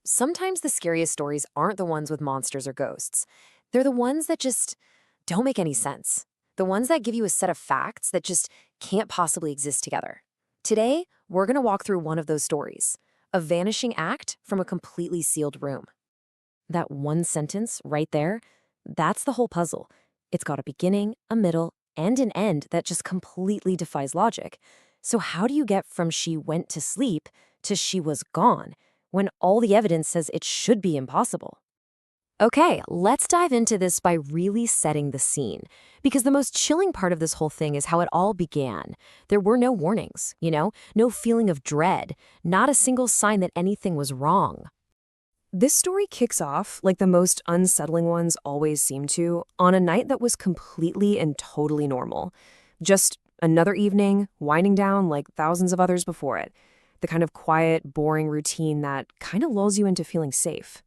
Sometimes the scariest stories aren't the ones with monsters or ghosts. They're the ones that just don't make any sense. The ones that give you a set of facts that just can't possibly exist together. Today, we're going to walk through one of those stories, a vanishing act from a completely sealed room. That one sentence right there, that's the whole puzzle. It's got a beginning, a middle, and an end that just completely defies logic. So how do you get from she went to sleep to she was gone when all the evidence says it should be impossible? Okay, let's dive into this by really setting the scene. Because the most chilling part of this whole thing is how it all began. There were no warnings, no feeling of dread, not a single sign that anything was wrong. This story kicks off, like the most unsettling ones always seem to, on a night that was completely and totally normal. Just another evening, winding down like thousands of others before it. The kind of quiet, boring routine that kind of lulls you into feeling safe.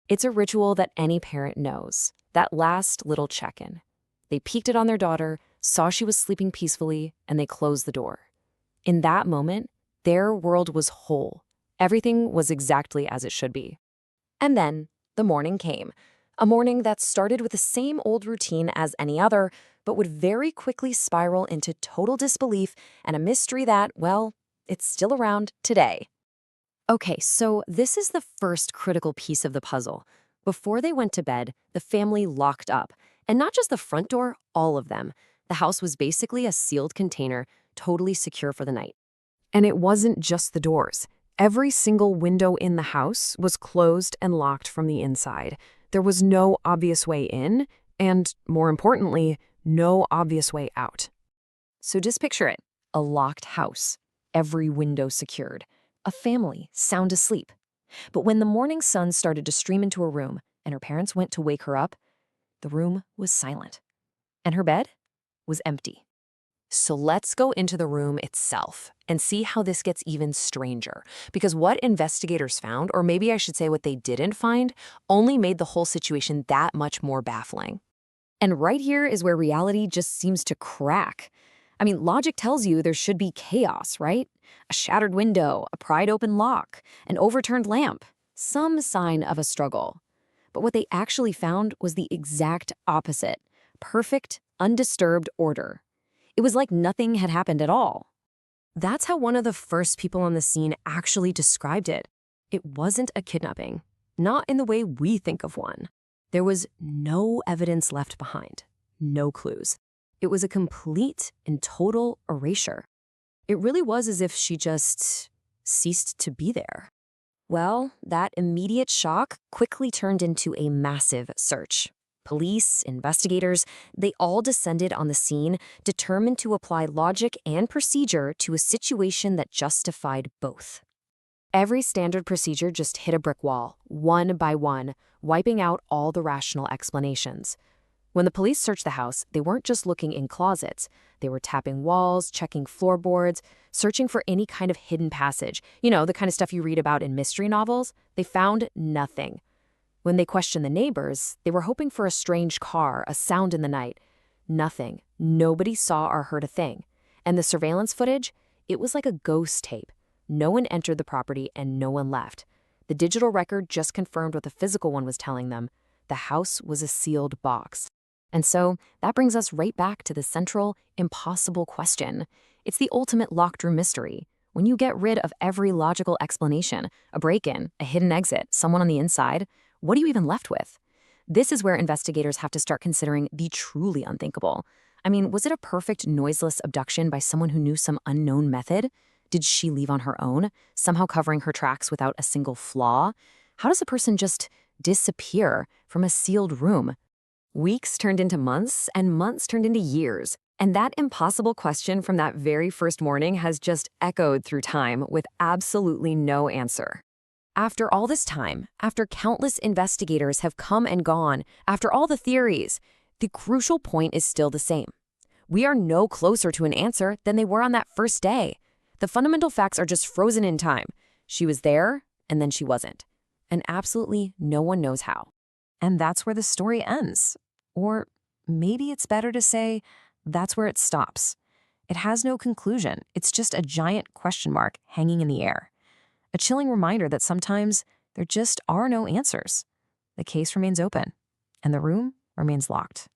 It's a ritual that any parent knows, that last little check-in. They peeked it on their daughter, saw she was sleeping peacefully, and they closed the door. In that moment, their world was whole. Everything was exactly as it should be. And then the morning came, a morning that started with the same old routine as any other, but would very quickly spiral into total disbelief and a mystery that, well, it's still around today. Okay, so this is the first critical piece of the puzzle. Before they went to bed, the family locked up. And not just the front door, all of them. The house was basically a sealed container, totally secure for the night. And it wasn't just the doors. Every single window in the house was closed and locked from the inside. There was no obvious way in, and more importantly, no obvious way out. So just picture it, a locked house, every window secured, a family sound asleep. But when the morning sun started to stream into her room and her parents went to wake her up, the room was silent, and her bed was empty. So let's go into the room itself and see how this gets even stranger. Because what investigators found, or maybe I should say what they didn't find, only made the whole situation that much more baffling. And right here is where reality just seems to crack. I mean, logic tells you there should be chaos, right? A shattered window, a pried open lock, an overturned lamp, some sign of a struggle. But what they actually found was the exact opposite. Perfect, undisturbed order. It was like nothing had happened at all. That's how one of the first people on the scene actually described it. It wasn't a kidnapping, not in the way we think of one. There was no evidence left behind, no clues. It was a complete and total erasure. It really was as if she just ceased to be there. Well, that immediate shock quickly turned into a massive search. Police, investigators, they all descended on the scene, determined to apply logic and procedure to a situation that justified both. Every standard procedure just hit a brick wall, one by one, wiping out all the rational explanations. When the police searched the house, they weren't just looking in closets. They were tapping walls, checking floorboards, searching for any kind of hidden passage. The kind of stuff you read about in mystery novels. They found nothing. When they questioned the neighbors, they were hoping for a strange car, a sound in the night. Nothing. Nobody saw or heard a thing. And the surveillance footage? It was like a ghost tape. No one entered the property and no one left. The digital record just confirmed what the physical one was telling them. The house was a sealed box. And so that brings us right back to the central, impossible question. It's the ultimate locked room mystery. When you get rid of every logical explanation, a break-in, a hidden exit, someone on the inside, what are you even left with? This is where investigators have to start considering the truly unthinkable. I mean, was it a perfect, noiseless abduction by someone who knew some unknown method? Did she leave on her own, somehow covering her tracks without a single flaw? How does a person just disappear from a sealed room? Weeks turned into months, and months turned into years. And that impossible question from that very first morning has just echoed through time with absolutely no answer. After all this time, after countless investigators have come and gone, after all the theories, the crucial point is still the same. We are no closer to an answer than they were on that first day. The fundamental facts are just frozen in time. She was there, and then she wasn't. And absolutely no one knows how. And that's where the story ends. Or maybe it's better to say that's where it stops. It has no conclusion. It's just a giant question mark hanging in the air. A chilling reminder that sometimes There just are no answers. The case remains open, and the room remains locked.